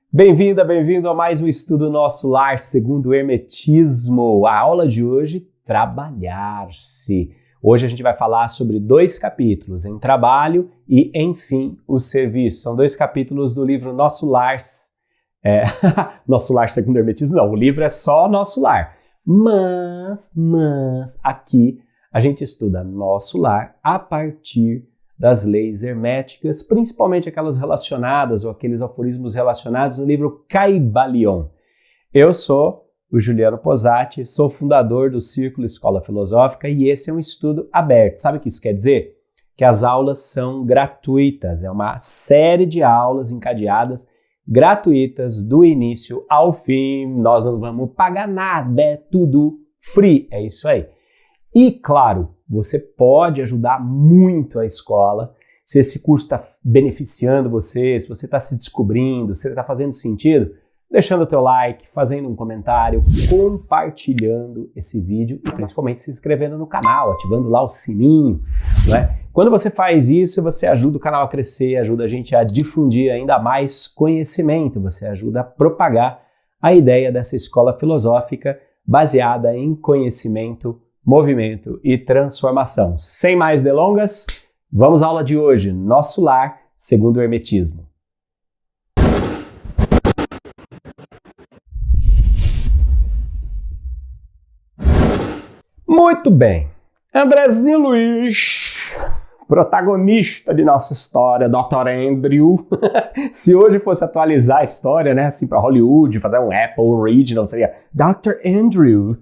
Bem-vinda, bem-vindo a mais um estudo Nosso Lar segundo o Hermetismo. A aula de hoje, trabalhar-se. Hoje a gente vai falar sobre 2 capítulos, em trabalho e, enfim, o serviço. São 2 capítulos do livro Nosso Lar. Nosso Lar segundo o Hermetismo, não, o livro é só Nosso Lar. Mas aqui a gente estuda Nosso Lar a partir das leis herméticas, principalmente aquelas relacionadas ou aqueles aforismos relacionados no livro Kybalion. Eu sou o Juliano Posati, sou fundador do Círculo Escola Filosófica e esse é um estudo aberto. Sabe o que isso quer dizer? Que as aulas são gratuitas, é uma série de aulas encadeadas gratuitas do início ao fim. Nós não vamos pagar nada, é tudo free, é isso aí. E claro, você pode ajudar muito a escola se esse curso está beneficiando você, se você está se descobrindo, se está fazendo sentido, deixando o teu like, fazendo um comentário, compartilhando esse vídeo e principalmente se inscrevendo no canal, ativando lá o sininho, né? Quando você faz isso, você ajuda o canal a crescer, ajuda a gente a difundir ainda mais conhecimento, você ajuda a propagar a ideia dessa escola filosófica baseada em conhecimento, movimento e transformação. Sem mais delongas, vamos à aula de hoje, Nosso Lar segundo o Hermetismo. Muito bem, Andrezinho Luiz, protagonista de nossa história, Dr. Andrew. Se hoje fosse atualizar a história, né, assim para Hollywood, fazer um Apple Original, seria Dr. Andrew.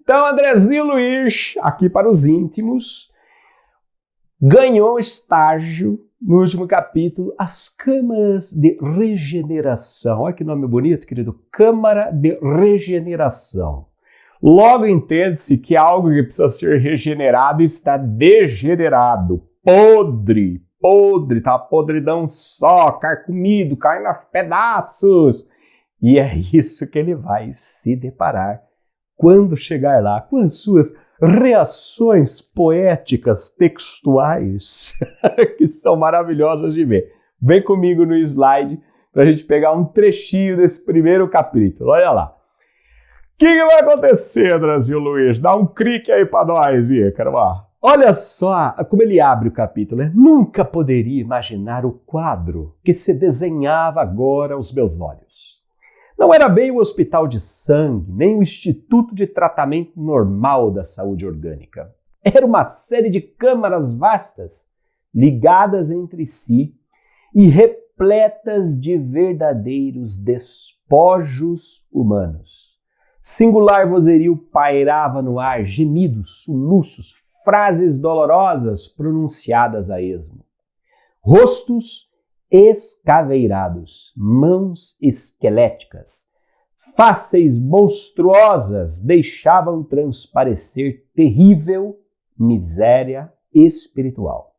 Então, Andrezinho Luiz, aqui para os íntimos, ganhou um estágio no último capítulo, as Câmaras de Regeneração. Olha que nome bonito, querido, Câmara de Regeneração. Logo entende-se que algo que precisa ser regenerado está degenerado, podre, tá uma podridão só, carcomido, caindo aos pedaços. E é isso que ele vai se deparar quando chegar lá, com as suas reações poéticas, textuais, que são maravilhosas de ver. Vem comigo no slide para a gente pegar um trechinho desse primeiro capítulo, olha lá. O que vai acontecer, Andrezinho Luiz? Dá um clique aí para nós, Ícaro. Olha só como ele abre o capítulo, né? Nunca poderia imaginar o quadro que se desenhava agora aos meus olhos. Não era bem o hospital de sangue, nem o Instituto de Tratamento Normal da Saúde Orgânica. Era uma série de câmaras vastas, ligadas entre si e repletas de verdadeiros despojos humanos. Singular vozerio pairava no ar, gemidos, soluços, frases dolorosas pronunciadas a esmo. Rostos escaveirados, mãos esqueléticas, fáceis monstruosas deixavam transparecer terrível miséria espiritual.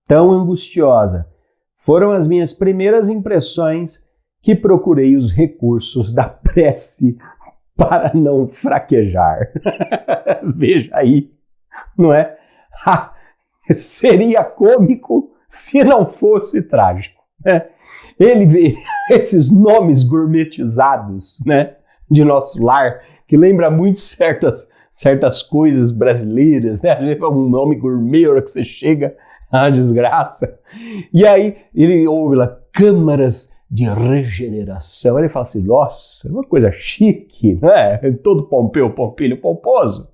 Tão angustiosa foram as minhas primeiras impressões que procurei os recursos da prece para não fraquejar. Veja aí, não é? Seria cômico se não fosse trágico, né? Ele vê esses nomes gourmetizados, né, de Nosso Lar, que lembra muito certas coisas brasileiras, né? Um nome gourmet, a hora que você chega, a desgraça. E aí ele ouve lá, câmaras de regeneração. Ele fala assim, nossa, é uma coisa chique, né? Todo pompeu, pompilho, pomposo.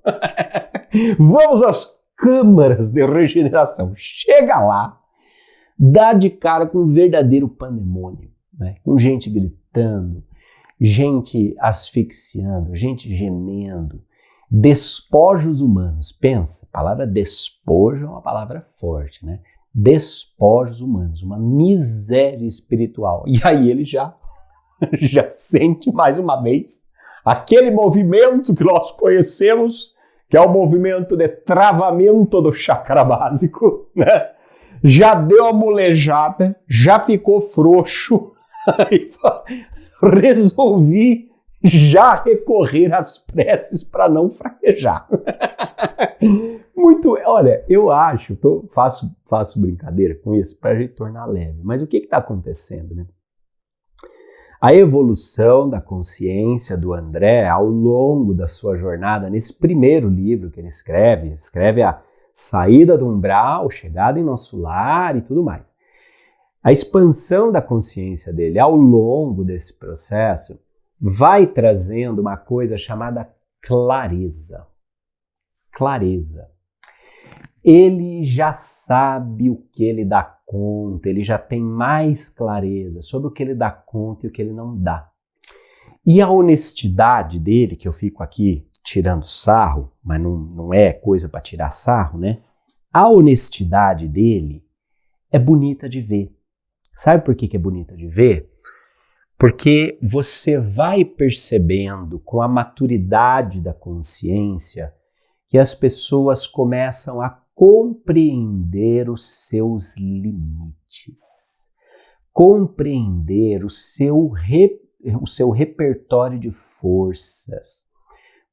Vamos às câmaras de regeneração. Chega lá, dá de cara com um verdadeiro pandemônio, né? Com gente gritando, gente asfixiando, gente gemendo, despojos humanos. Pensa, a palavra despojo é uma palavra forte, né? Despojos humanos, uma miséria espiritual. E aí ele já sente mais uma vez aquele movimento que nós conhecemos, que é o movimento de travamento do chakra básico, né? Já deu a molejada, já ficou frouxo, resolvi já recorrer às preces para não fraquejar. Muito, olha, eu acho, faço brincadeira com isso para a gente tornar leve, mas o que está acontecendo, né? A evolução da consciência do André ao longo da sua jornada, nesse primeiro livro que ele escreve a saída do umbral, chegada em nosso lar e tudo mais. A expansão da consciência dele ao longo desse processo vai trazendo uma coisa chamada clareza. Clareza. Ele já sabe o que ele dá conta, ele já tem mais clareza sobre o que ele dá conta e o que ele não dá. E a honestidade dele, que eu fico aqui tirando sarro, mas não é coisa para tirar sarro, né? A honestidade dele é bonita de ver. Sabe por que é bonita de ver? Porque você vai percebendo com a maturidade da consciência que as pessoas começam a compreender os seus limites, compreender o seu repertório de forças,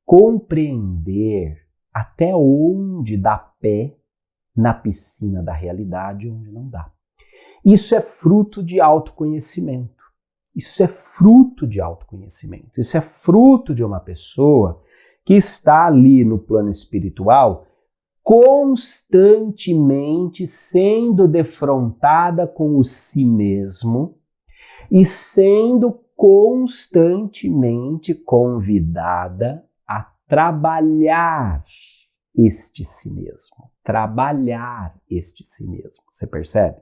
compreender até onde dá pé na piscina da realidade e onde não dá. Isso é fruto de autoconhecimento. Isso é fruto de autoconhecimento. Isso é fruto de uma pessoa que está ali no plano espiritual constantemente sendo defrontada com o si mesmo e sendo constantemente convidada a trabalhar este si mesmo. Trabalhar este si mesmo. Você percebe?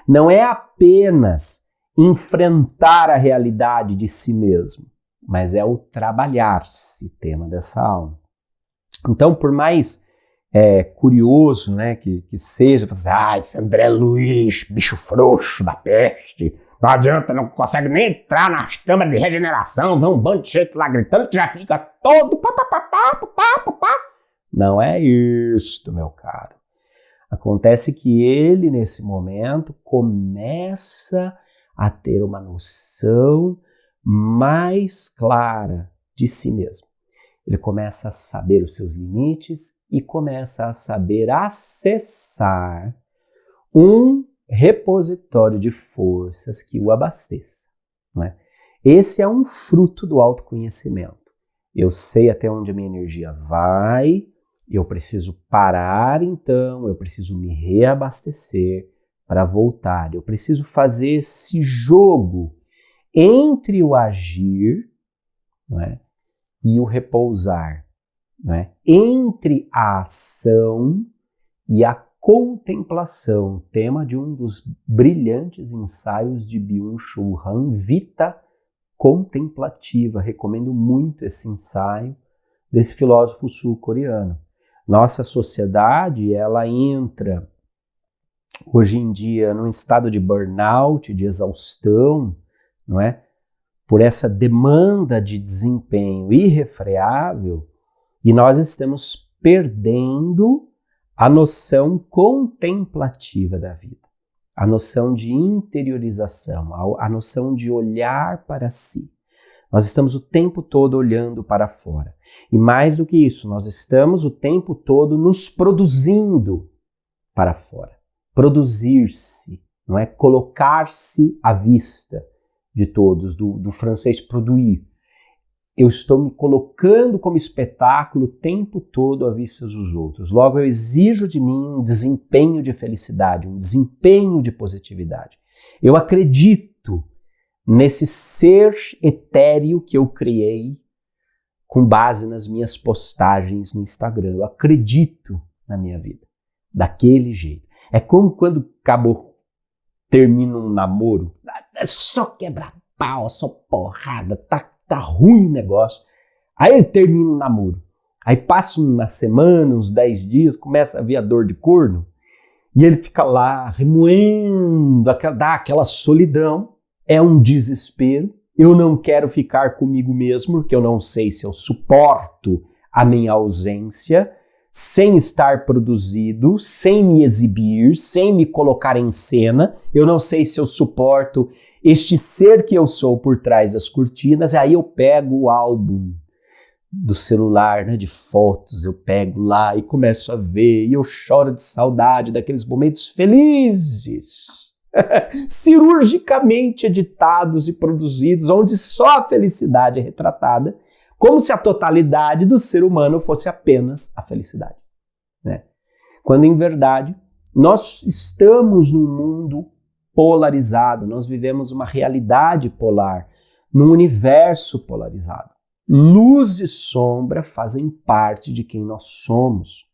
Não é apenas enfrentar a realidade de si mesmo, mas é o trabalhar-se, tema dessa aula. Então, por mais curioso, né, que seja, esse André Luiz, bicho frouxo da peste, não adianta, não consegue nem entrar nas câmaras de regeneração, vê um bando de gente lá gritando que já fica todo Não é isto, meu caro. Acontece que ele, nesse momento, começa a ter uma noção mais clara de si mesmo. Ele começa a saber os seus limites e começa a saber acessar um repositório de forças que o abasteça. Não é? Esse é um fruto do autoconhecimento. Eu sei até onde a minha energia vai, eu preciso parar então, eu preciso me reabastecer para voltar. Eu preciso fazer esse jogo entre o agir, não é, e o repousar, não é? Entre a ação e a contemplação, tema de um dos brilhantes ensaios de Byung-Chul Han, Vita Contemplativa. Recomendo muito esse ensaio desse filósofo sul-coreano. Nossa sociedade, ela entra hoje em dia num estado de burnout, de exaustão, não é? Por essa demanda de desempenho irrefreável, e nós estamos perdendo a noção contemplativa da vida, a noção de interiorização, a noção de olhar para si. Nós estamos o tempo todo olhando para fora. E mais do que isso, nós estamos o tempo todo nos produzindo para fora. Produzir-se, não é? Colocar-se à vista de todos, do francês produire. Eu estou me colocando como espetáculo o tempo todo à vista dos outros. Logo, eu exijo de mim um desempenho de felicidade, um desempenho de positividade. Eu acredito nesse ser etéreo que eu criei com base nas minhas postagens no Instagram. Eu acredito na minha vida, daquele jeito. É como quando termina um namoro, é só quebrar pau, só porrada, tá ruim o negócio. Aí ele termina o namoro. Aí passa uma semana, uns 10 dias, começa a vir a dor de corno, e ele fica lá remoendo, dá aquela solidão, é um desespero. Eu não quero ficar comigo mesmo, porque eu não sei se eu suporto a minha ausência, sem estar produzido, sem me exibir, sem me colocar em cena. Eu não sei se eu suporto este ser que eu sou por trás das cortinas. Aí eu pego o álbum do celular, né, de fotos, eu pego lá e começo a ver, e eu choro de saudade daqueles momentos felizes cirurgicamente editados e produzidos, onde só a felicidade é retratada, como se a totalidade do ser humano fosse apenas a felicidade, né? Quando, em verdade, nós estamos num mundo polarizado, nós vivemos uma realidade polar, num universo polarizado. Luz e sombra fazem parte de quem nós somos.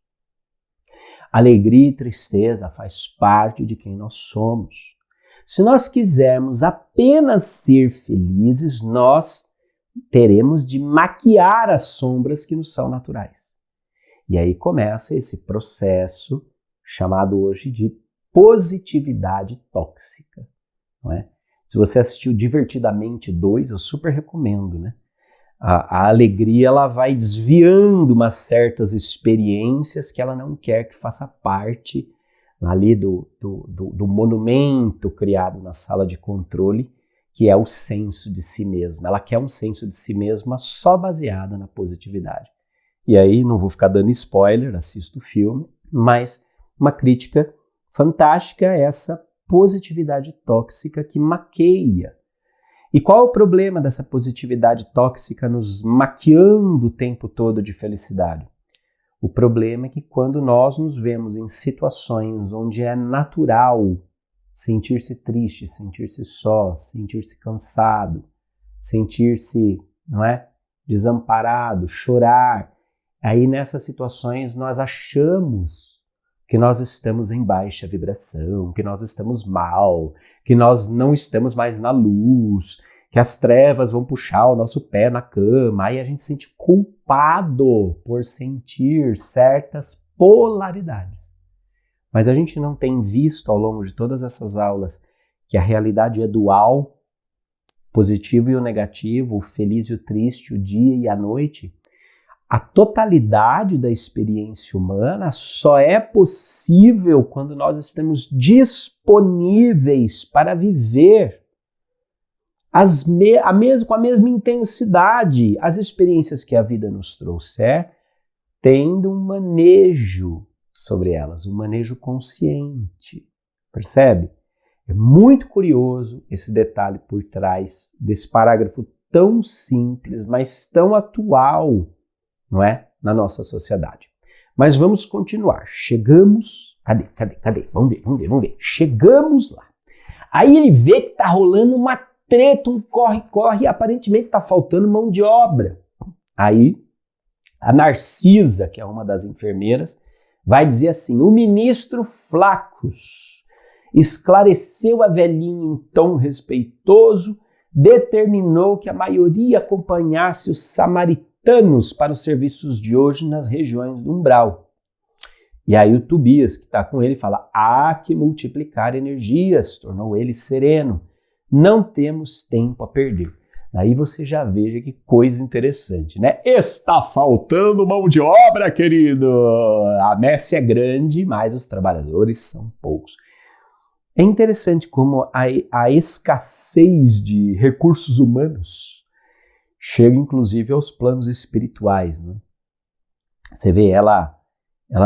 Alegria e tristeza faz parte de quem nós somos. Se nós quisermos apenas ser felizes, nós teremos de maquiar as sombras que nos são naturais. E aí começa esse processo chamado hoje de positividade tóxica, não é? Se você assistiu Divertidamente 2, eu super recomendo, né? A alegria, ela vai desviando umas certas experiências que ela não quer que faça parte ali do monumento criado na sala de controle, que é o senso de si mesma. Ela quer um senso de si mesma só baseada na positividade. E aí, não vou ficar dando spoiler, assista o filme, mas uma crítica fantástica é essa positividade tóxica que maqueia. E qual é o problema dessa positividade tóxica nos maquiando o tempo todo de felicidade? O problema é que quando nós nos vemos em situações onde é natural sentir-se triste, sentir-se só, sentir-se cansado, sentir-se, não é, desamparado, chorar, aí nessas situações nós achamos que nós estamos em baixa vibração, que nós estamos mal, que nós não estamos mais na luz, que as trevas vão puxar o nosso pé na cama. Aí a gente se sente culpado por sentir certas polaridades. Mas a gente não tem visto ao longo de todas essas aulas que a realidade é dual, positivo e o negativo, o feliz e o triste, o dia e a noite. A totalidade da experiência humana só é possível quando nós estamos disponíveis para viver com a mesma intensidade as experiências que a vida nos trouxer, tendo um manejo sobre elas, um manejo consciente. Percebe? É muito curioso esse detalhe por trás desse parágrafo tão simples, mas tão atual, não é? Na nossa sociedade. Mas vamos continuar. Chegamos... Cadê? Vamos ver. Chegamos lá. Aí ele vê que tá rolando uma treta, um corre-corre, e aparentemente tá faltando mão de obra. Aí a Narcisa, que é uma das enfermeiras, vai dizer assim: o ministro Flaccus esclareceu a velhinha em tom respeitoso, determinou que a maioria acompanhasse os samaritanos para os serviços de hoje nas regiões do umbral. E aí o Tobias, que está com ele, fala: há que multiplicar energias, tornou ele sereno. Não temos tempo a perder. Daí você já veja que coisa interessante, né? Está faltando mão de obra, querido! A messe é grande, mas os trabalhadores são poucos. É interessante como a escassez de recursos humanos chega inclusive aos planos espirituais, né? Você vê, ela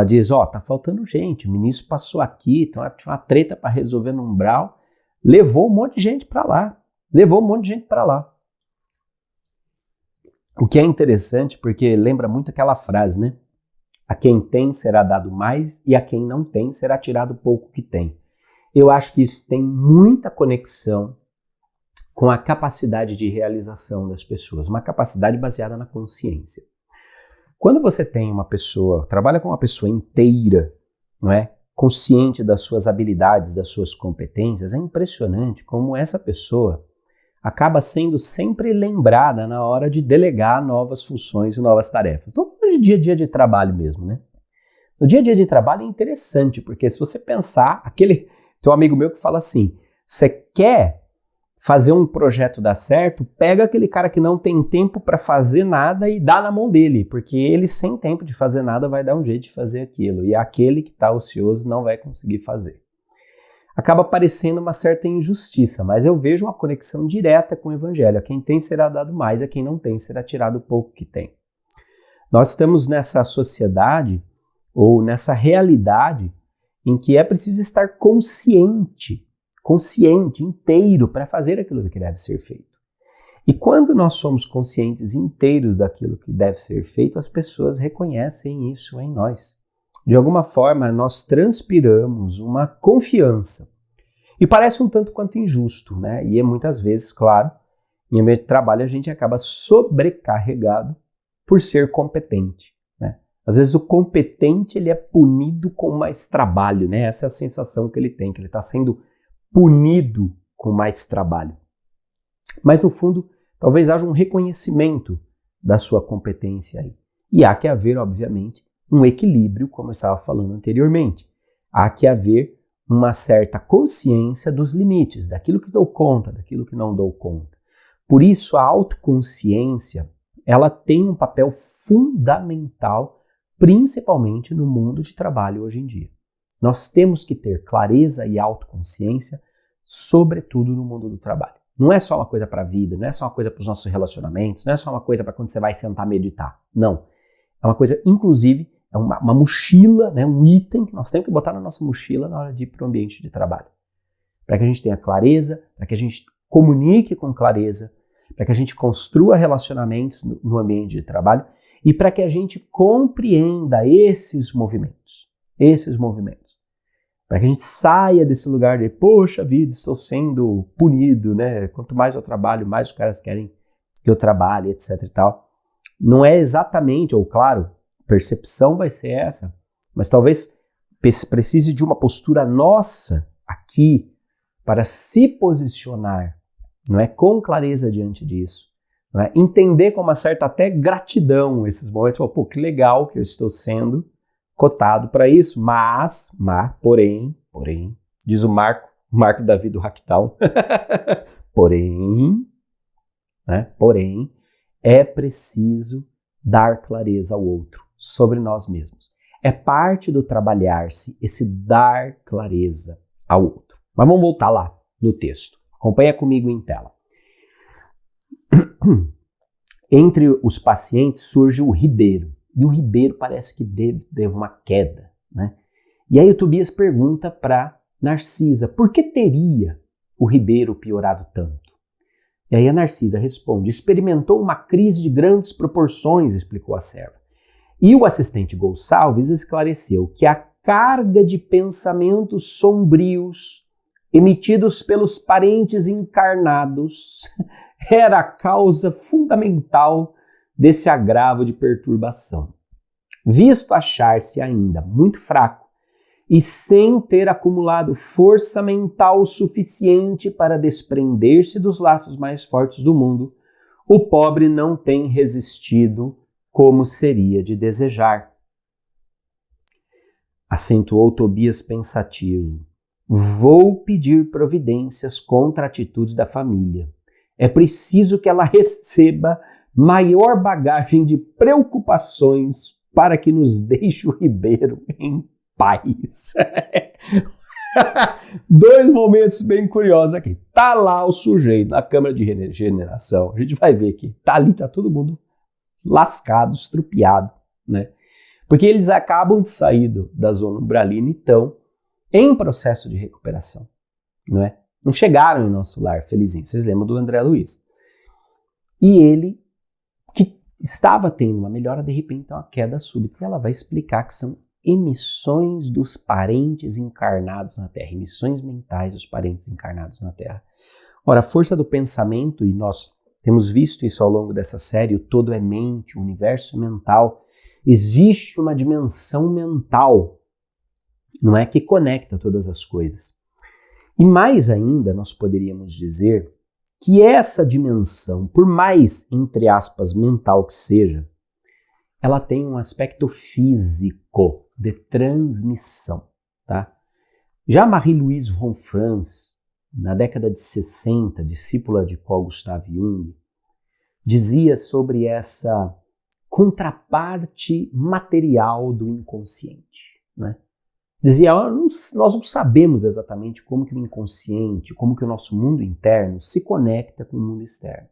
diz, tá faltando gente, o ministro passou aqui, então tinha uma treta para resolver no umbral, levou um monte de gente para lá. O que é interessante, porque lembra muito aquela frase, né? A quem tem será dado mais e a quem não tem será tirado pouco que tem. Eu acho que isso tem muita conexão com a capacidade de realização das pessoas, uma capacidade baseada na consciência. Quando você tem uma pessoa, trabalha com uma pessoa inteira, não é? Consciente das suas habilidades, das suas competências, é impressionante como essa pessoa acaba sendo sempre lembrada na hora de delegar novas funções e novas tarefas. Então, no dia a dia de trabalho mesmo, né? No dia a dia de trabalho é interessante, porque se você pensar, tem um amigo meu que fala assim, você quer fazer um projeto dar certo, pega aquele cara que não tem tempo para fazer nada e dá na mão dele, porque ele sem tempo de fazer nada vai dar um jeito de fazer aquilo, e aquele que está ocioso não vai conseguir fazer. Acaba parecendo uma certa injustiça, mas eu vejo uma conexão direta com o evangelho. A quem tem será dado mais, a quem não tem será tirado o pouco que tem. Nós estamos nessa sociedade, ou nessa realidade, em que é preciso estar consciente consciente, inteiro, para fazer aquilo que deve ser feito. E quando nós somos conscientes inteiros daquilo que deve ser feito, as pessoas reconhecem isso em nós. De alguma forma, nós transpiramos uma confiança. E parece um tanto quanto injusto, né? E muitas vezes, claro, em ambiente de trabalho a gente acaba sobrecarregado por ser competente, né? Às vezes o competente ele é punido com mais trabalho, né? Essa é a sensação que ele tem, que ele está sendo punido com mais trabalho. Mas no fundo, talvez haja um reconhecimento da sua competência aí. E há que haver, obviamente, um equilíbrio, como eu estava falando anteriormente. Há que haver uma certa consciência dos limites, daquilo que dou conta, daquilo que não dou conta. Por isso, a autoconsciência, ela tem um papel fundamental, principalmente no mundo de trabalho hoje em dia. Nós temos que ter clareza e autoconsciência, sobretudo no mundo do trabalho. Não é só uma coisa para a vida, não é só uma coisa para os nossos relacionamentos, não é só uma coisa para quando você vai sentar meditar. Não. É uma coisa, inclusive, é uma mochila, né, um item que nós temos que botar na nossa mochila na hora de ir para o ambiente de trabalho. Para que a gente tenha clareza, para que a gente comunique com clareza, para que a gente construa relacionamentos no ambiente de trabalho e para que a gente compreenda esses movimentos. Para que a gente saia desse lugar de, poxa vida, estou sendo punido, né? Quanto mais eu trabalho, mais os caras querem que eu trabalhe, etc e tal. Não é exatamente, ou claro, percepção vai ser essa, mas talvez precise de uma postura nossa aqui para se posicionar, não é, com clareza diante disso, não é? Entender com uma certa até gratidão esses momentos, pô, que legal que eu estou sendo cotado para isso, porém, diz o Marco Davi do Hacktown, porém, é preciso dar clareza ao outro sobre nós mesmos. É parte do trabalhar-se esse dar clareza ao outro. Mas vamos voltar lá no texto. Acompanha comigo em tela. Entre os pacientes surge o Ribeiro. E o Ribeiro parece que teve uma queda, né? E aí o Tobias pergunta para Narcisa, por que teria o Ribeiro piorado tanto? E aí a Narcisa responde, experimentou uma crise de grandes proporções, explicou a serva. E o assistente Gonçalves esclareceu que a carga de pensamentos sombrios emitidos pelos parentes encarnados era a causa fundamental desse agravo de perturbação. Visto achar-se ainda muito fraco e sem ter acumulado força mental suficiente para desprender-se dos laços mais fortes do mundo, o pobre não tem resistido como seria de desejar. Acentuou Tobias pensativo. Vou pedir providências contra a atitude da família. É preciso que ela receba maior bagagem de preocupações para que nos deixe o Ribeiro em paz. Dois momentos bem curiosos aqui. Tá lá o sujeito na câmara de regeneração. A gente vai ver aqui. Tá ali, tá todo mundo lascado, estrupiado, né? Porque eles acabam de sair da zona umbralina e estão em processo de recuperação, não é? Não chegaram em nosso lar felizinho. Vocês lembram do André Luiz? E ele, que estava tendo uma melhora, de repente tem uma queda súbita. E ela vai explicar que são emissões dos parentes encarnados na Terra, emissões mentais dos parentes encarnados na Terra. Ora, a força do pensamento, e nós temos visto isso ao longo dessa série, o todo é mente, o universo é mental. Existe uma dimensão mental, não é, que conecta todas as coisas. E mais ainda, nós poderíamos dizer que essa dimensão, por mais, entre aspas, mental que seja, ela tem um aspecto físico de transmissão, tá? Já Marie-Louise von Franz, na década de 60, discípula de Carl Gustav Jung, dizia sobre essa contraparte material do inconsciente, né? Dizia, nós não sabemos exatamente como que o inconsciente, como que o nosso mundo interno se conecta com o mundo externo.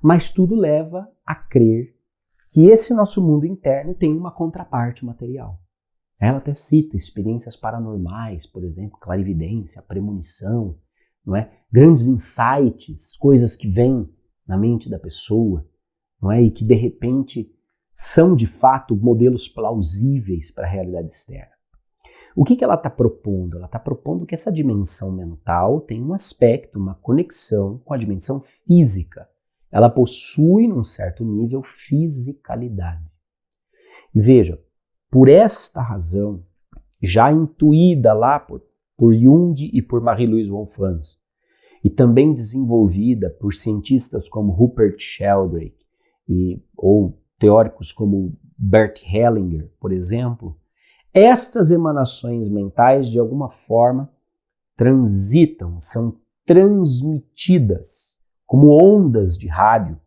Mas tudo leva a crer que esse nosso mundo interno tem uma contraparte material. Ela até cita experiências paranormais, por exemplo, clarividência, premonição, não é? Grandes insights, coisas que vêm na mente da pessoa, não é? E que de repente são de fato modelos plausíveis para a realidade externa. O que ela está propondo? Ela está propondo que essa dimensão mental tem um aspecto, uma conexão com a dimensão física. Ela possui, num certo nível, fisicalidade. E veja, por esta razão, já intuída lá por Jung e por Marie-Louise Wolfans, e também desenvolvida por cientistas como Rupert Sheldrake ou teóricos como Bert Hellinger, por exemplo, estas emanações mentais, de alguma forma, transitam, são transmitidas como ondas de rádio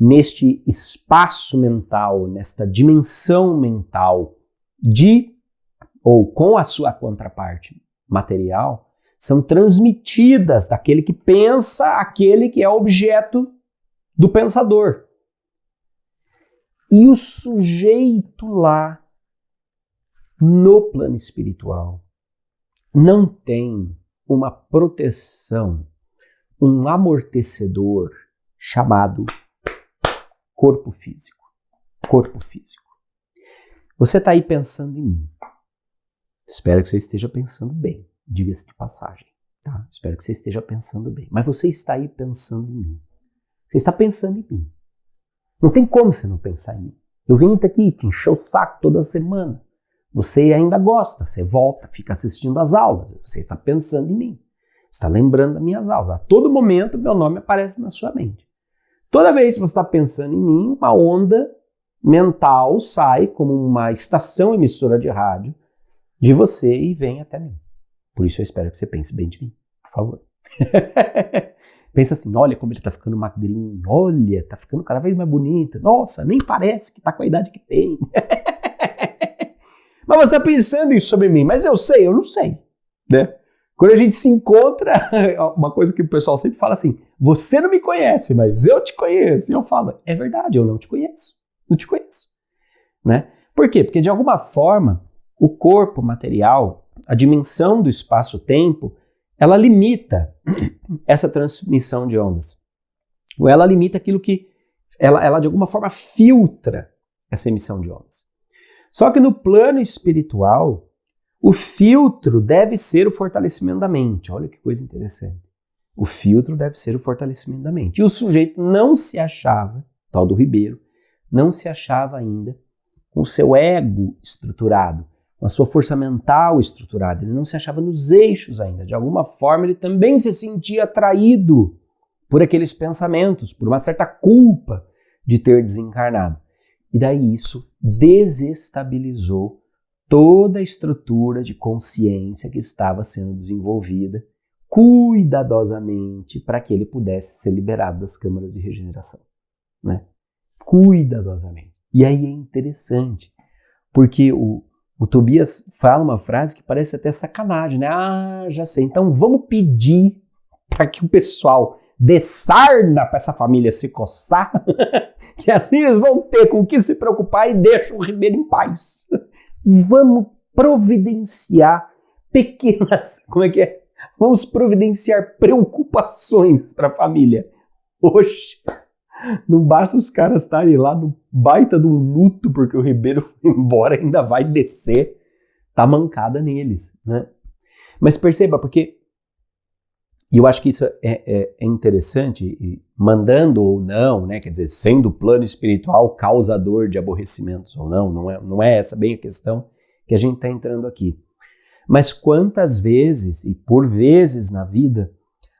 neste espaço mental, nesta dimensão mental ou com a sua contraparte material, são transmitidas daquele que pensa àquele que é objeto do pensador. E o sujeito lá, no plano espiritual, não tem uma proteção, um amortecedor chamado corpo físico. Corpo físico. Você está aí pensando em mim. Espero que você esteja pensando bem, diga-se de passagem. Tá? Espero que você esteja pensando bem. Mas você está aí pensando em mim. Você está pensando em mim. Não tem como você não pensar em mim. Eu venho aqui te encher o saco toda semana. Você ainda gosta, você volta, fica assistindo às aulas. Você está pensando em mim. Está lembrando das minhas aulas. A todo momento meu nome aparece na sua mente. Toda vez que você está pensando em mim, uma onda mental sai como uma estação emissora de rádio de você e vem até mim. Por isso eu espero que você pense bem de mim, por favor. Pensa assim, olha como ele está ficando magrinho, olha, está ficando cada vez mais bonito, nossa, nem parece que está com a idade que tem. Mas você está pensando isso sobre mim, mas eu não sei, né? Quando a gente se encontra, uma coisa que o pessoal sempre fala assim, você não me conhece, mas eu te conheço. E eu falo, é verdade, eu não te conheço, né? Por quê? Porque de alguma forma, o corpo material, a dimensão do espaço-tempo, ela limita essa transmissão de ondas. Ou ela limita aquilo que, ela de alguma forma filtra essa emissão de ondas. Só que no plano espiritual, o filtro deve ser o fortalecimento da mente. Olha que coisa interessante. O filtro deve ser o fortalecimento da mente. E o sujeito não se achava, tal do Ribeiro, não se achava ainda com o seu ego estruturado, com a sua força mental estruturada. Ele não se achava nos eixos ainda. De alguma forma, ele também se sentia atraído por aqueles pensamentos, por uma certa culpa de ter desencarnado. E daí isso desestabilizou toda a estrutura de consciência que estava sendo desenvolvida cuidadosamente para que ele pudesse ser liberado das câmaras de regeneração, né? Cuidadosamente. E aí é interessante, porque o Tobias fala uma frase que parece até sacanagem, né? Ah, já sei, então vamos pedir para que o pessoal dê sarna para essa família se coçar, que assim eles vão ter com o que se preocupar e deixam o Ribeiro em paz. Vamos providenciar pequenas, Vamos providenciar preocupações para a família. Oxe, não basta os caras estarem lá no baita de um luto porque o Ribeiro foi embora, ainda vai descer, tá mancada neles, né? Mas perceba, porque, e eu acho que isso é interessante, e mandando ou não, né? Quer dizer, sendo o plano espiritual causador de aborrecimentos ou não é essa bem a questão que a gente está entrando aqui. Mas quantas vezes, e por vezes na vida,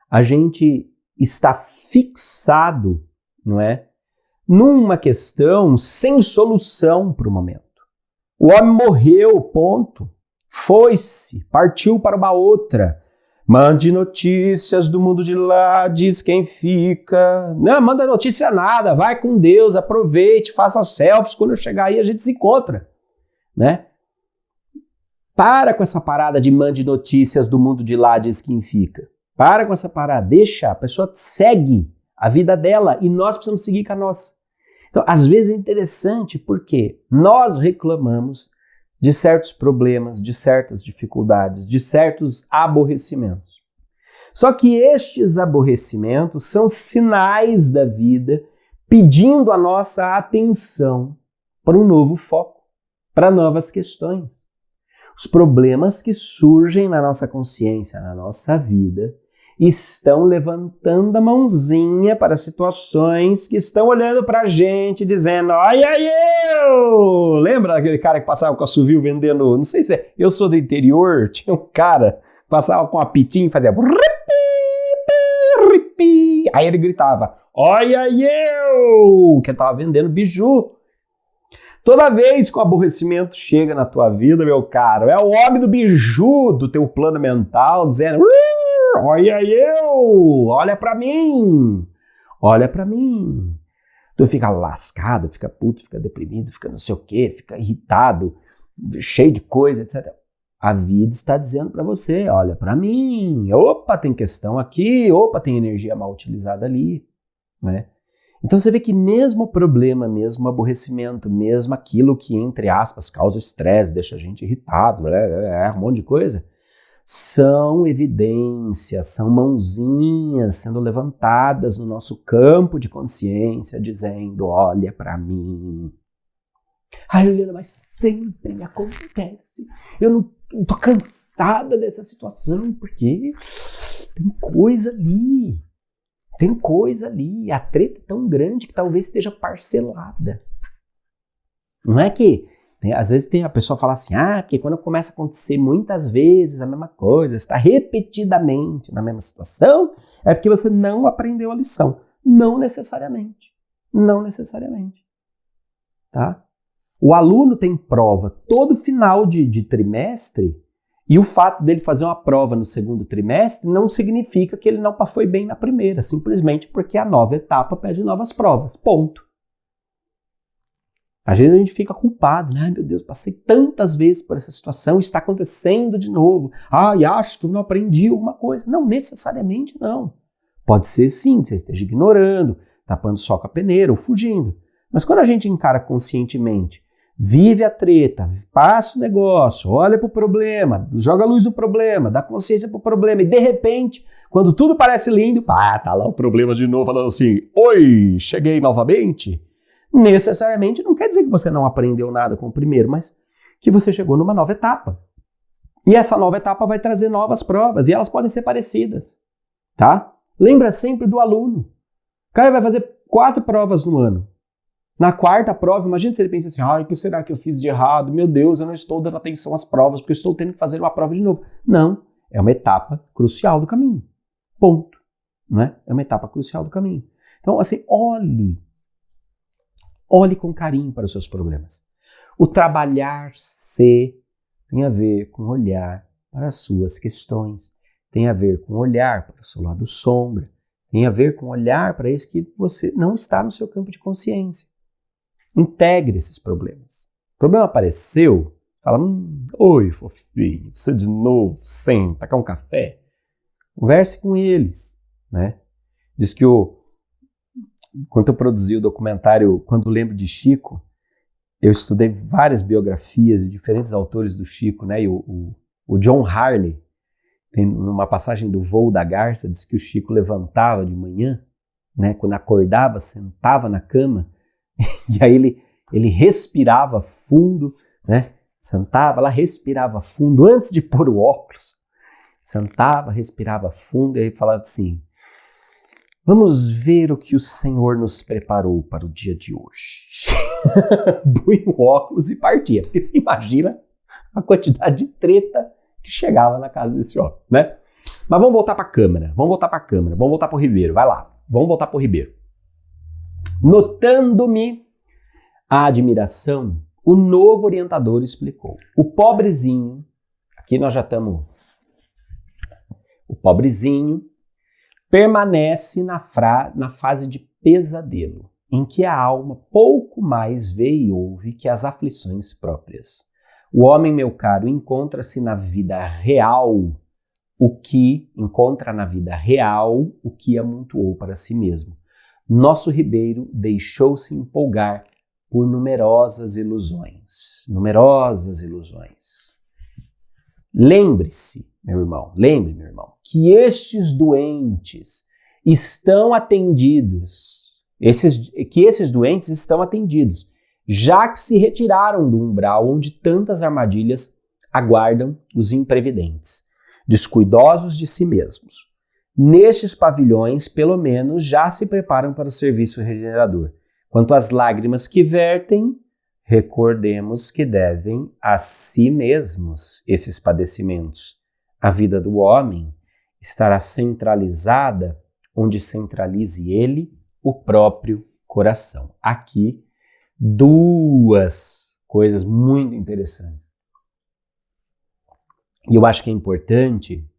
a gente está fixado, não é? Numa questão sem solução para o momento. O homem morreu, ponto. Foi-se, partiu para uma outra. Mande notícias do mundo de lá, diz quem fica. Não, manda notícia nada, vai com Deus, aproveite, faça selfies, quando eu chegar aí a gente se encontra, né? Para com essa parada de mande notícias do mundo de lá, diz quem fica. Para com essa parada, deixa, a pessoa segue a vida dela e nós precisamos seguir com a nossa. Então, às vezes é interessante porque nós reclamamos de certos problemas, de certas dificuldades, de certos aborrecimentos. Só que estes aborrecimentos são sinais da vida pedindo a nossa atenção para um novo foco, para novas questões. Os problemas que surgem na nossa consciência, na nossa vida, estão levantando a mãozinha para situações que estão olhando para a gente dizendo: olha eu! Lembra aquele cara que passava com a assovio vendendo, não sei se é, eu sou do interior, tinha um cara que passava com a pitinha e fazia aí ele gritava: olha eu! Que ele estava vendendo biju. Toda vez que o aborrecimento chega na tua vida, meu caro, é o homem do biju do teu plano mental dizendo: olha eu, olha pra mim, olha pra mim. Tu fica lascado, fica puto, fica deprimido, fica não sei o quê, fica irritado, cheio de coisa, etc. A vida está dizendo pra você: olha pra mim, opa, tem questão aqui, opa, tem energia mal utilizada ali, né? Então você vê que mesmo o problema, mesmo o aborrecimento, mesmo aquilo que, entre aspas, causa estresse, deixa a gente irritado, um monte de coisa, são evidências, são mãozinhas sendo levantadas no nosso campo de consciência, dizendo: olha pra mim. Ai, Juliana, mas sempre me acontece. Eu não tô cansada dessa situação, porque tem coisa ali. Tem coisa ali, a treta é tão grande que talvez esteja parcelada. Não é que, às vezes a pessoa fala assim: porque quando começa a acontecer muitas vezes a mesma coisa, está repetidamente na mesma situação, é porque você não aprendeu a lição. Não necessariamente. Não necessariamente. Tá? O aluno tem prova todo final de trimestre, e o fato dele fazer uma prova no segundo trimestre não significa que ele não foi bem na primeira, simplesmente porque a nova etapa pede novas provas. Ponto. Às vezes a gente fica culpado, né? Ai, meu Deus, passei tantas vezes por essa situação, está acontecendo de novo. E acho que eu não aprendi alguma coisa. Não, necessariamente não. Pode ser sim, que você esteja ignorando, tapando só com a peneira ou fugindo. Mas quando a gente encara conscientemente, vive a treta, passa o negócio, olha pro problema, joga a luz no problema, dá consciência pro problema e de repente, quando tudo parece lindo, tá lá o problema de novo falando assim: oi, cheguei novamente. Necessariamente não quer dizer que você não aprendeu nada com o primeiro, mas que você chegou numa nova etapa. E essa nova etapa vai trazer novas provas e elas podem ser parecidas, tá? Lembra sempre do aluno. O cara vai fazer 4 provas no ano. Na quarta prova, imagina se ele pensa assim: o que será que eu fiz de errado? Meu Deus, eu não estou dando atenção às provas, porque eu estou tendo que fazer uma prova de novo. Não, é uma etapa crucial do caminho. Ponto. Não é? É uma etapa crucial do caminho. Então, assim, olhe com carinho para os seus problemas. O trabalhar-se tem a ver com olhar para as suas questões, tem a ver com olhar para o seu lado sombra, tem a ver com olhar para isso que você não está no seu campo de consciência. Integre esses problemas. O problema apareceu, fala: oi, fofinho, você de novo, senta, quer um café? Converse com eles, né? Diz que quando eu produzi o documentário Quando Lembro de Chico, eu estudei várias biografias de diferentes autores do Chico, né? E o John Harley, tem numa passagem do Voo da Garça, diz que o Chico levantava de manhã, né? Quando acordava, sentava na cama, e aí ele respirava fundo, né? Sentava lá, respirava fundo antes de pôr o óculos. Sentava, respirava fundo e aí falava assim: vamos ver o que o Senhor nos preparou para o dia de hoje. Põe o óculos e partia. Porque você imagina a quantidade de treta que chegava na casa desse homem, né? Mas vamos voltar para a câmera, vamos voltar para o Ribeiro, vai lá, vamos voltar para o Ribeiro. Notando-me a admiração, o novo orientador explicou: o pobrezinho, aqui nós já estamos, o pobrezinho permanece na fase de pesadelo, em que a alma pouco mais vê e ouve que as aflições próprias. O homem, meu caro, encontra na vida real o que amontoou para si mesmo. Nosso Ribeiro deixou-se empolgar por numerosas ilusões. Lembre-se, meu irmão, que estes doentes estão atendidos, que esses doentes estão atendidos, já que se retiraram do umbral onde tantas armadilhas aguardam os imprevidentes, descuidosos de si mesmos. Nestes pavilhões, pelo menos, já se preparam para o serviço regenerador. Quanto às lágrimas que vertem, recordemos que devem a si mesmos esses padecimentos. A vida do homem estará centralizada onde centralize ele o próprio coração. Aqui, duas coisas muito interessantes. E eu acho que é importante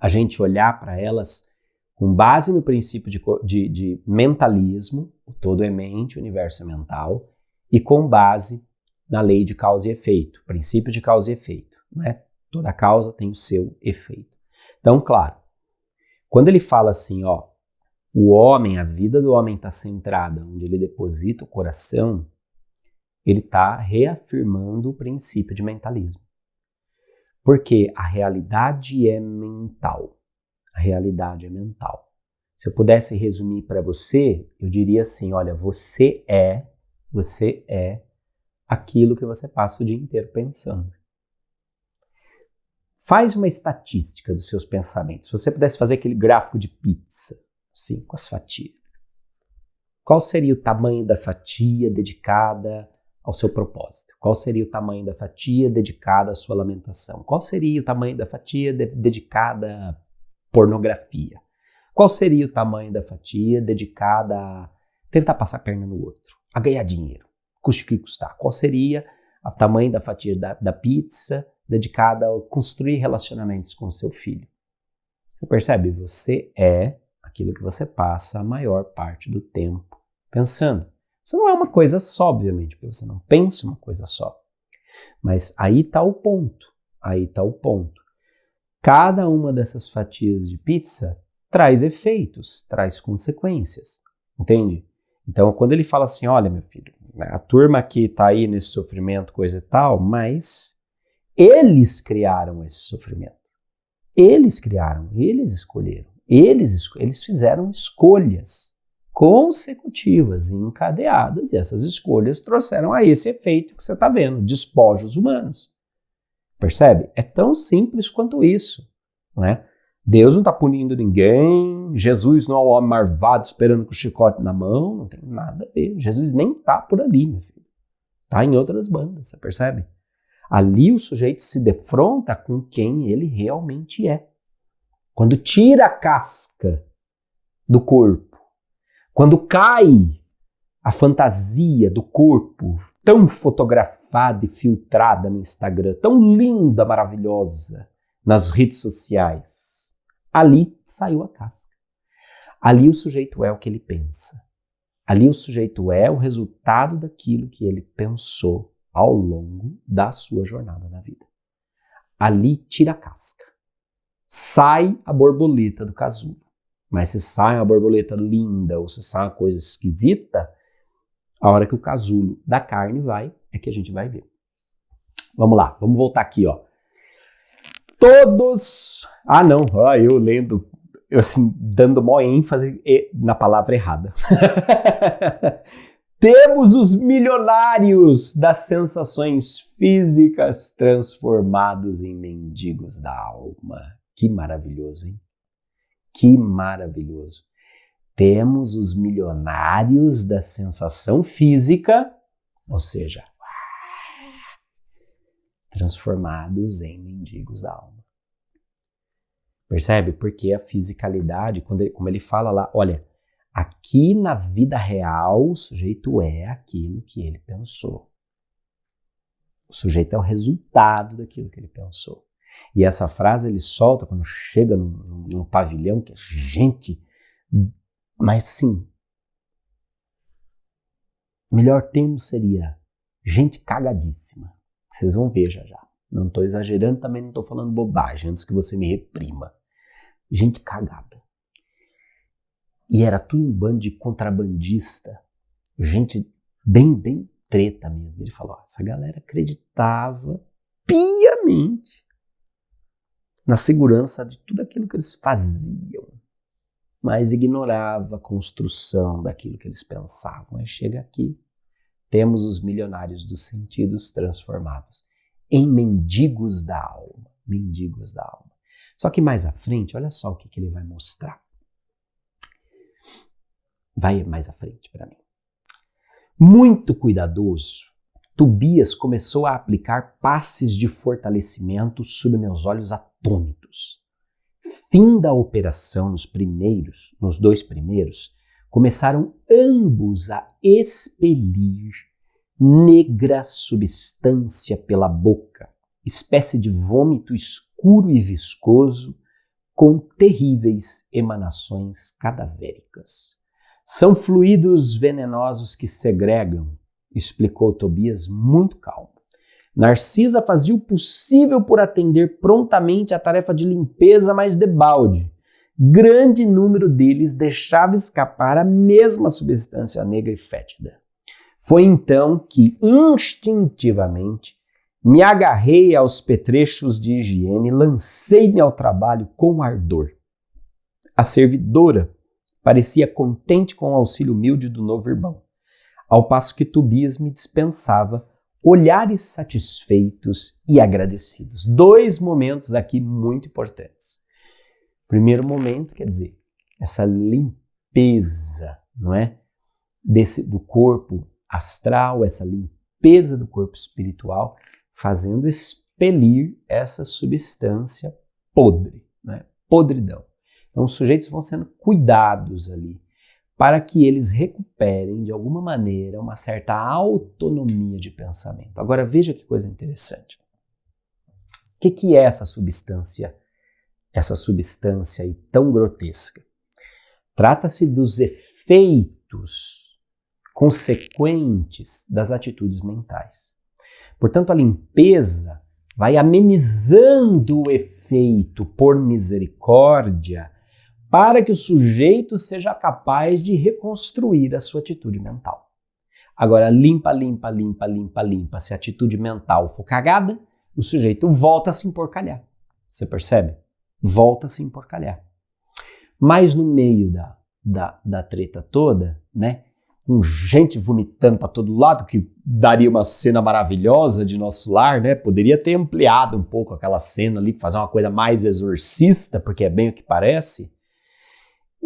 a gente olhar para elas com base no princípio de mentalismo, o todo é mente, o universo é mental, e com base na lei de causa e efeito, princípio de causa e efeito, né? Toda causa tem o seu efeito. Então, claro, quando ele fala assim, ó, o homem, a vida do homem está centrada onde ele deposita o coração, ele está reafirmando o princípio de mentalismo. Porque a realidade é mental. A realidade é mental. Se eu pudesse resumir para você, eu diria assim, olha, você é aquilo que você passa o dia inteiro pensando. Faz uma estatística dos seus pensamentos. Se você pudesse fazer aquele gráfico de pizza, assim, com as fatias, qual seria o tamanho da fatia dedicada ao seu propósito? Qual seria o tamanho da fatia dedicada à sua lamentação? Qual seria o tamanho da fatia dedicada à pornografia? Qual seria o tamanho da fatia dedicada a tentar passar a perna no outro, a ganhar dinheiro, custe o que custar? Qual seria o tamanho da fatia da pizza dedicada a construir relacionamentos com o seu filho? Você percebe? Você é aquilo que você passa a maior parte do tempo pensando. Isso não é uma coisa só, obviamente, porque você não pensa uma coisa só. Mas aí está o ponto. Cada uma dessas fatias de pizza traz efeitos, traz consequências. Entende? Então, quando ele fala assim, olha, meu filho, a turma aqui está aí nesse sofrimento, coisa e tal, mas eles criaram esse sofrimento. Eles criaram, eles escolheram. Eles fizeram escolhas consecutivas e encadeadas, e essas escolhas trouxeram a esse efeito que você está vendo, despojos humanos. Percebe? É tão simples quanto isso, não é? Deus não está punindo ninguém, Jesus não é um homem marvado esperando com o chicote na mão, não tem nada a ver. Jesus nem está por ali, meu filho. Está em outras bandas, você percebe? Ali o sujeito se defronta com quem ele realmente é. Quando tira a casca do corpo, quando cai a fantasia do corpo tão fotografada e filtrada no Instagram, tão linda, maravilhosa nas redes sociais, ali saiu a casca. Ali o sujeito é o que ele pensa. Ali o sujeito é o resultado daquilo que ele pensou ao longo da sua jornada na vida. Ali tira a casca. Sai a borboleta do casulo. Mas se sai uma borboleta linda ou se sai uma coisa esquisita, a hora que o casulo da carne vai, é que a gente vai ver. Vamos lá, vamos voltar aqui, ó. Todos... eu lendo, eu assim, dando maior ênfase na palavra errada. Temos os milionários das sensações físicas transformados em mendigos da alma. Que maravilhoso, hein? Que maravilhoso. Temos os milionários da sensação física, ou seja, transformados em mendigos da alma. Percebe? Porque a fisicalidade, como ele fala lá, olha, aqui na vida real o sujeito é aquilo que ele pensou. O sujeito é o resultado daquilo que ele pensou. E essa frase ele solta quando chega num pavilhão que é gente, mas sim, melhor termo seria gente cagadíssima. Vocês vão ver já. Não estou exagerando, também não estou falando bobagem, antes que você me reprima. Gente cagada. E era tudo um bando de contrabandista, gente bem treta mesmo. Ele falou, essa galera acreditava piamente na segurança de tudo aquilo que eles faziam, mas ignorava a construção daquilo que eles pensavam. Aí chega aqui, temos os milionários dos sentidos transformados em mendigos da alma. Mendigos da alma. Só que mais à frente, olha só o que ele vai mostrar. Vai mais à frente para mim. Muito cuidadoso, Tobias começou a aplicar passes de fortalecimento sob meus olhos atônitos. Fim da operação nos dois primeiros, começaram ambos a expelir negra substância pela boca, espécie de vômito escuro e viscoso, com terríveis emanações cadavéricas. São fluidos venenosos que segregam, explicou Tobias muito calmo. Narcisa fazia o possível por atender prontamente a tarefa de limpeza, mas debalde. Grande número deles deixava escapar a mesma substância negra e fétida. Foi então que, instintivamente, me agarrei aos petrechos de higiene e lancei-me ao trabalho com ardor. A servidora parecia contente com o auxílio humilde do novo irmão, ao passo que Tobias me dispensava olhares satisfeitos e agradecidos. Dois momentos aqui muito importantes. Primeiro momento, quer dizer, essa limpeza, não é? Do corpo astral, essa limpeza do corpo espiritual, fazendo expelir essa substância podre, né? Podridão. Então os sujeitos vão sendo cuidados ali para que eles recuperem de alguma maneira uma certa autonomia de pensamento. Agora veja que coisa interessante. O que é essa substância? Essa substância aí tão grotesca. Trata-se dos efeitos consequentes das atitudes mentais. Portanto, a limpeza vai amenizando o efeito por misericórdia para que o sujeito seja capaz de reconstruir a sua atitude mental. Agora, limpa. Se a atitude mental for cagada, o sujeito volta a se emporcalhar. Você percebe? Volta a se emporcalhar. Mas no meio da treta toda, né, com gente vomitando para todo lado, que daria uma cena maravilhosa de Nosso Lar, né? Poderia ter ampliado um pouco aquela cena ali, fazer uma coisa mais exorcista, porque é bem o que parece.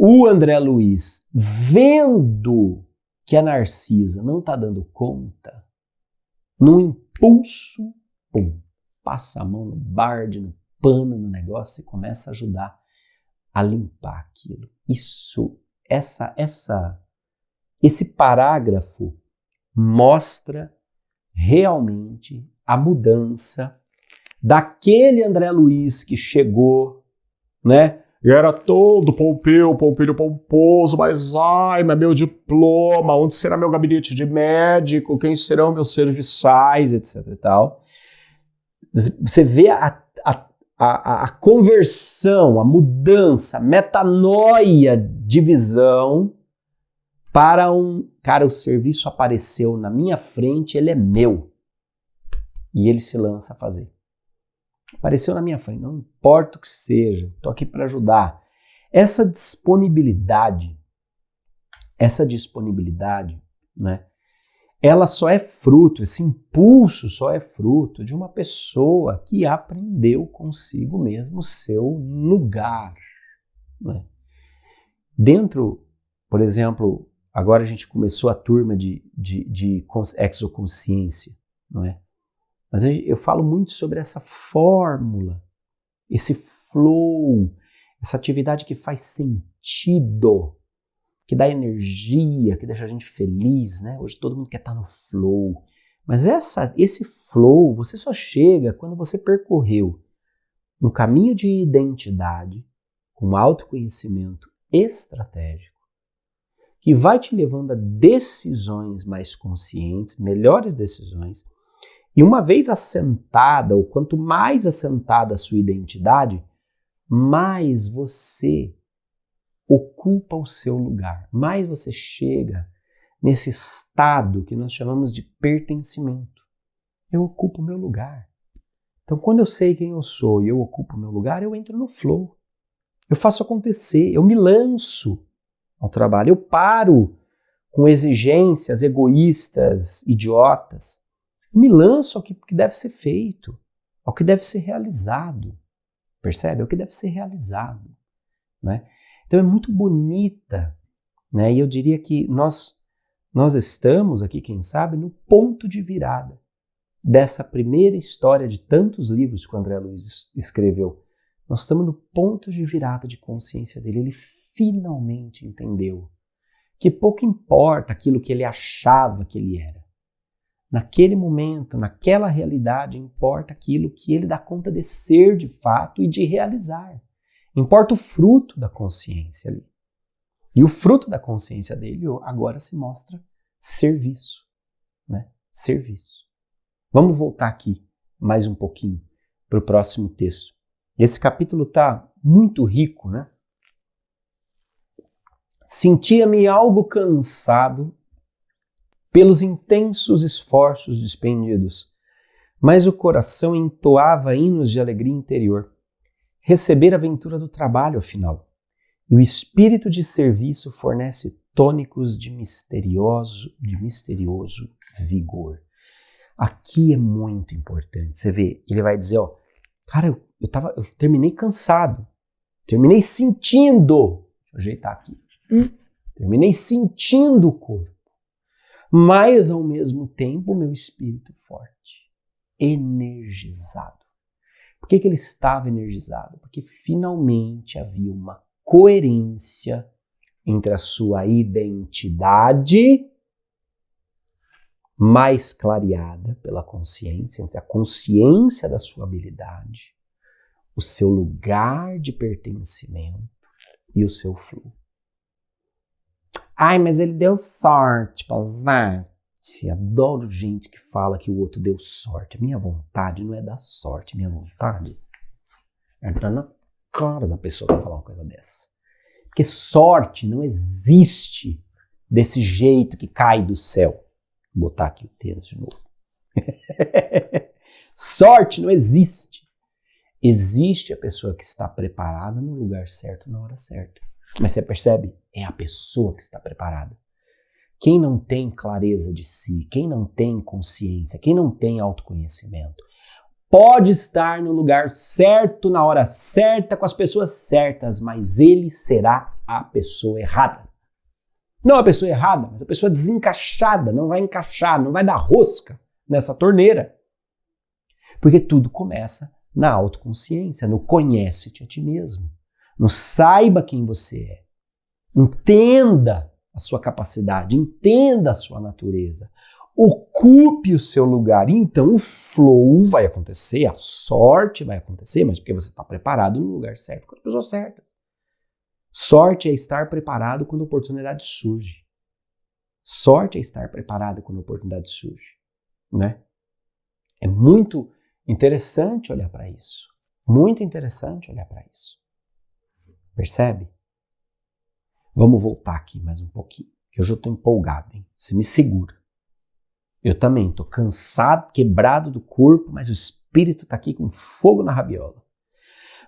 O André Luiz, vendo que a Narcisa não está dando conta, num impulso, pum, passa a mão no barde, no pano, no negócio e começa a ajudar a limpar aquilo. Esse parágrafo mostra realmente a mudança daquele André Luiz que chegou, né? E era todo pompeu, pomposo, mas meu diploma, onde será meu gabinete de médico, quem serão meus serviçais, etc e tal. Você vê a conversão, a mudança, a metanoia de visão para cara, o serviço apareceu na minha frente, ele é meu. E ele se lança a fazer. Apareceu na minha frente, não importa o que seja, estou aqui para ajudar. Essa disponibilidade, né, ela só é fruto, esse impulso só é fruto de uma pessoa que aprendeu consigo mesmo o seu lugar. Né? Dentro, por exemplo, agora a gente começou a turma de exoconsciência, não é? Mas eu falo muito sobre essa fórmula, esse flow, essa atividade que faz sentido, que dá energia, que deixa a gente feliz, né? Hoje todo mundo quer estar no flow. Mas esse flow você só chega quando você percorreu um caminho de identidade com autoconhecimento estratégico, que vai te levando a decisões mais conscientes, melhores decisões. E uma vez assentada, ou quanto mais assentada a sua identidade, mais você ocupa o seu lugar, mais você chega nesse estado que nós chamamos de pertencimento. Eu ocupo o meu lugar. Então, quando eu sei quem eu sou e eu ocupo o meu lugar, eu entro no flow. Eu faço acontecer, eu me lanço ao trabalho, eu paro com exigências egoístas, idiotas. Eu me lanço ao que deve ser feito, ao que deve ser realizado. Percebe? Ao que deve ser realizado. Né? Então é muito bonita, né? E eu diria que nós estamos aqui, quem sabe, no ponto de virada dessa primeira história de tantos livros que o André Luiz escreveu. Nós estamos no ponto de virada de consciência dele. Ele finalmente entendeu que pouco importa aquilo que ele achava que ele era. Naquele momento, naquela realidade, importa aquilo que ele dá conta de ser de fato e de realizar. Importa o fruto da consciência ali. E o fruto da consciência dele agora se mostra serviço. Né? Serviço. Vamos voltar aqui mais um pouquinho para o próximo texto. Esse capítulo está muito rico, né? Sentia-me algo cansado pelos intensos esforços despendidos, mas o coração entoava hinos de alegria interior. Receber a aventura do trabalho, afinal. E o espírito de serviço fornece tônicos de misterioso vigor. Aqui é muito importante. Você vê, ele vai dizer, ó, cara, eu terminei cansado, terminei sentindo, deixa eu ajeitar aqui, terminei sentindo o corpo, mas ao mesmo tempo o meu espírito forte, energizado. Por que ele estava energizado? Porque finalmente havia uma coerência entre a sua identidade mais clareada pela consciência, entre a consciência da sua habilidade, o seu lugar de pertencimento e o seu fluxo. Ai, mas ele deu sorte, Pausati. Adoro gente que fala que o outro deu sorte. A minha vontade não é dar sorte, minha vontade é entrar na cara da pessoa para falar uma coisa dessa. Porque sorte não existe desse jeito que cai do céu. Vou botar aqui o texto de novo. Sorte não existe. Existe a pessoa que está preparada no lugar certo, na hora certa. Mas você percebe? É a pessoa que está preparada. Quem não tem clareza de si, quem não tem consciência, quem não tem autoconhecimento, pode estar no lugar certo, na hora certa, com as pessoas certas, mas ele será a pessoa errada. Não a pessoa errada, mas a pessoa desencaixada, não vai encaixar, não vai dar rosca nessa torneira. Porque tudo começa na autoconsciência, no conhece-te a ti mesmo, no saiba quem você é. Entenda a sua capacidade, entenda a sua natureza, ocupe o seu lugar. Então o flow vai acontecer, a sorte vai acontecer, mas porque você está preparado no lugar certo, com as pessoas certas. Sorte é estar preparado quando a oportunidade surge. Sorte é estar preparado quando a oportunidade surge. Né? É muito interessante olhar para isso. Muito interessante olhar para isso. Percebe? Vamos voltar aqui mais um pouquinho, que hoje eu estou empolgado, hein? Você me segura. Eu também estou cansado, quebrado do corpo, mas o espírito está aqui com fogo na rabiola.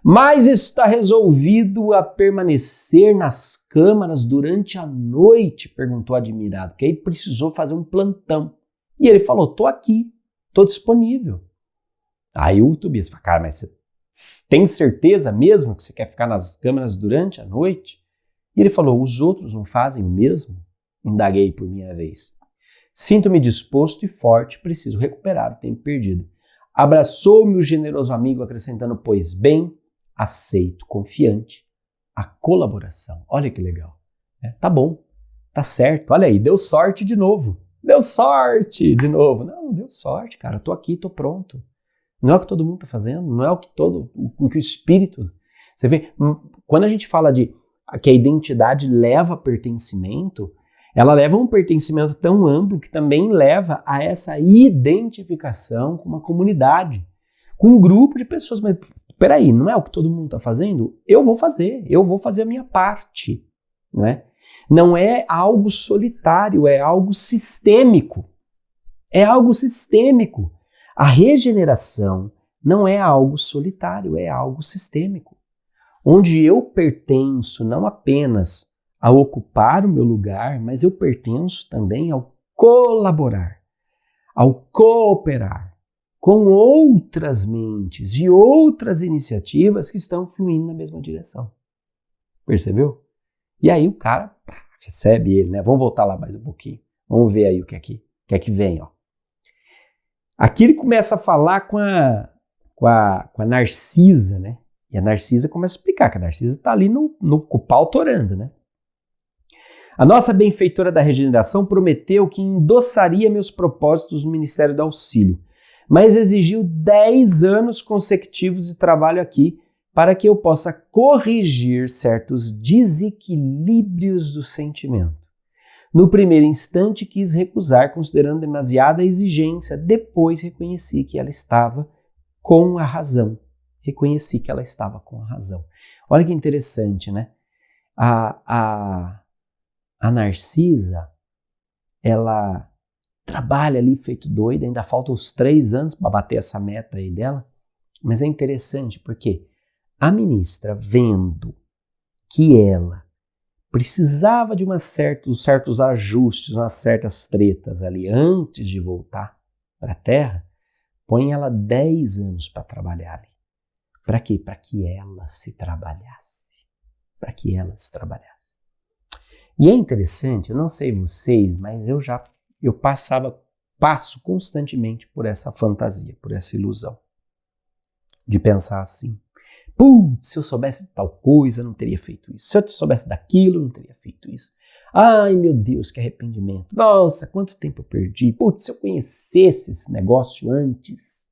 Mas está resolvido a permanecer nas câmaras durante a noite, perguntou admirado, que aí precisou fazer um plantão. E ele falou, estou aqui, estou disponível. Aí o Tobias falou, cara, mas você tem certeza mesmo que você quer ficar nas câmaras durante a noite? E ele falou, os outros não fazem o mesmo? Indaguei por minha vez. Sinto-me disposto e forte, preciso recuperar o tempo perdido. Abraçou-me o generoso amigo, acrescentando, pois bem, aceito, confiante, a colaboração. Olha que legal. Tá bom, tá certo. Olha aí, deu sorte de novo. Deu sorte de novo. Não, deu sorte, cara. Eu tô aqui, tô pronto. Não é o que todo mundo tá fazendo, não é o que o espírito... Você vê, quando a gente fala de que a identidade leva a pertencimento, ela leva a um pertencimento tão amplo que também leva a essa identificação com uma comunidade, com um grupo de pessoas. Mas peraí, não é o que todo mundo está fazendo? Eu vou fazer a minha parte. Não é? Não é algo solitário, é algo sistêmico. É algo sistêmico. A regeneração, não é algo solitário, é algo sistêmico, onde eu pertenço não apenas a ocupar o meu lugar, mas eu pertenço também ao colaborar, ao cooperar com outras mentes e outras iniciativas que estão fluindo na mesma direção. Percebeu? E aí o cara recebe ele, né? Vamos voltar lá mais um pouquinho. Vamos ver aí o que é que vem, ó. Aqui ele começa a falar com a Narcisa, né? E a Narcisa começa a explicar que a Narcisa está ali com o pau torando, né? A nossa benfeitora da regeneração prometeu que endossaria meus propósitos no Ministério do Auxílio, mas exigiu 10 anos consecutivos de trabalho aqui para que eu possa corrigir certos desequilíbrios do sentimento. No primeiro instante quis recusar, considerando demasiada exigência, depois reconheci que ela estava com a razão. Olha que interessante, né? A Narcisa, ela trabalha ali feito doida, ainda faltam os 3 anos para bater essa meta aí dela, mas é interessante porque a ministra, vendo que ela precisava de certos ajustes, umas certas tretas ali antes de voltar para a Terra, põe ela 10 anos para trabalhar ali. Para quê? Para que ela se trabalhasse. E é interessante, eu não sei vocês, mas eu passo constantemente por essa fantasia, por essa ilusão de pensar assim: putz, se eu soubesse de tal coisa, não teria feito isso. Se eu soubesse daquilo, não teria feito isso. Ai, meu Deus, que arrependimento. Nossa, quanto tempo eu perdi. Putz, se eu conhecesse esse negócio antes,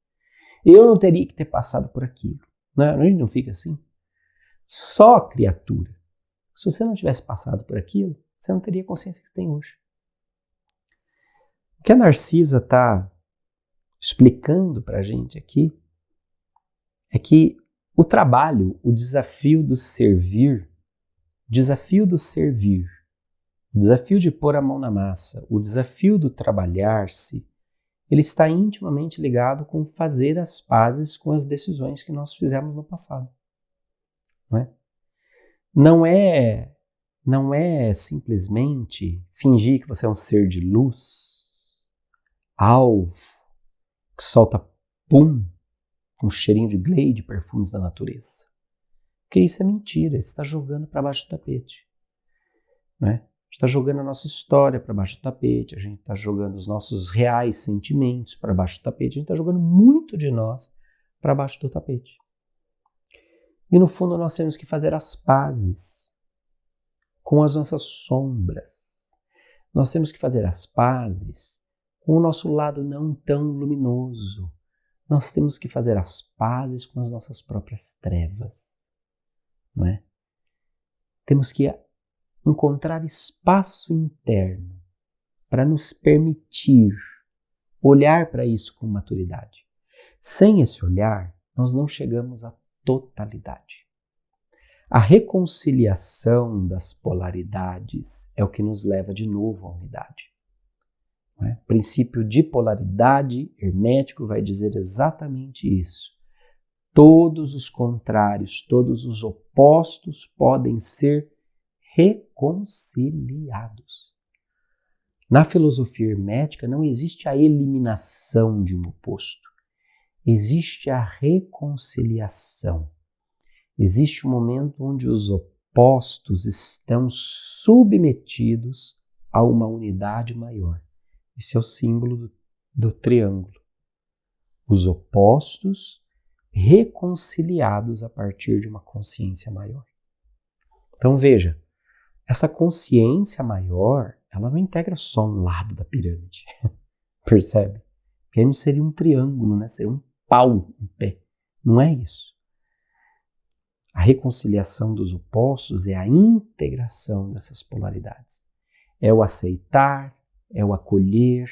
eu não teria que ter passado por aquilo. Não, a gente não fica assim? Só criatura. Se você não tivesse passado por aquilo, você não teria a consciência que você tem hoje. O que a Narcisa está explicando para a gente aqui é que o trabalho, o desafio do servir, o desafio de pôr a mão na massa, o desafio do trabalhar-se, ele está intimamente ligado com fazer as pazes com as decisões que nós fizemos no passado. Não é? Não é simplesmente fingir que você é um ser de luz, alvo, que solta pum, com cheirinho de Glade, perfumes da natureza. Porque isso é mentira, você está jogando para baixo do tapete. Não é? A gente está jogando a nossa história para baixo do tapete, a gente está jogando os nossos reais sentimentos para baixo do tapete, a gente está jogando muito de nós para baixo do tapete. E no fundo nós temos que fazer as pazes com as nossas sombras. Nós temos que fazer as pazes com o nosso lado não tão luminoso. Nós temos que fazer as pazes com as nossas próprias trevas. Não é? Temos que encontrar espaço interno para nos permitir olhar para isso com maturidade. Sem esse olhar, nós não chegamos à totalidade. A reconciliação das polaridades é o que nos leva de novo à unidade. Não é? O princípio de polaridade hermético vai dizer exatamente isso. Todos os contrários, todos os opostos podem ser reconciliados. Na filosofia hermética não existe a eliminação de um oposto. Existe a reconciliação. Existe um momento onde os opostos estão submetidos a uma unidade maior. Esse é o símbolo do triângulo. Os opostos reconciliados a partir de uma consciência maior. Então veja, essa consciência maior, ela não integra só um lado da pirâmide. Percebe? Porque aí não seria um triângulo, né? Seria um pau em pé. Não é isso. A reconciliação dos opostos é a integração dessas polaridades. É o aceitar, é o acolher,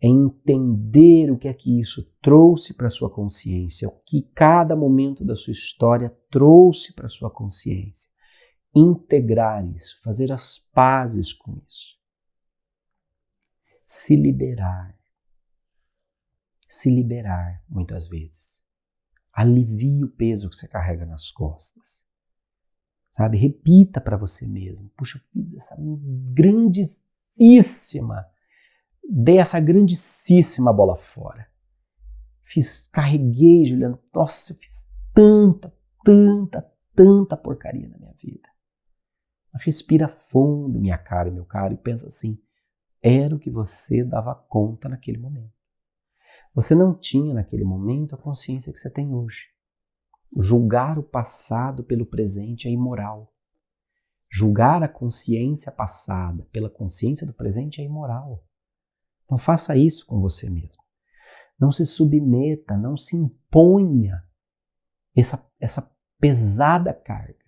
é entender o que é que isso trouxe para a sua consciência, o que cada momento da sua história trouxe para a sua consciência. Integrar isso, fazer as pazes com isso. Se liberar muitas vezes. Alivie o peso que você carrega nas costas. Sabe? Repita para você mesmo. Puxa, eu fiz dei essa grandíssima bola fora. Carreguei, Juliano. Nossa, eu fiz tanta porcaria na minha vida. Respira fundo, minha cara e meu caro, e pensa assim, era o que você dava conta naquele momento. Você não tinha naquele momento a consciência que você tem hoje. Julgar o passado pelo presente é imoral. Julgar a consciência passada pela consciência do presente é imoral. Não faça isso com você mesmo. Não se submeta, não se imponha essa pesada carga.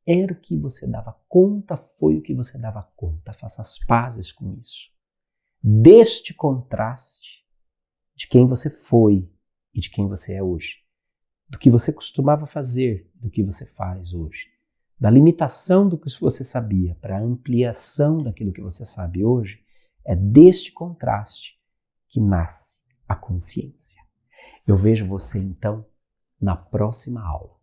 Era o que você dava conta, foi o que você dava conta. Faça as pazes com isso. Deste contraste de quem você foi e de quem você é hoje. Do que você costumava fazer, do que você faz hoje. Da limitação do que você sabia para a ampliação daquilo que você sabe hoje, é deste contraste que nasce a consciência. Eu vejo você, então, na próxima aula.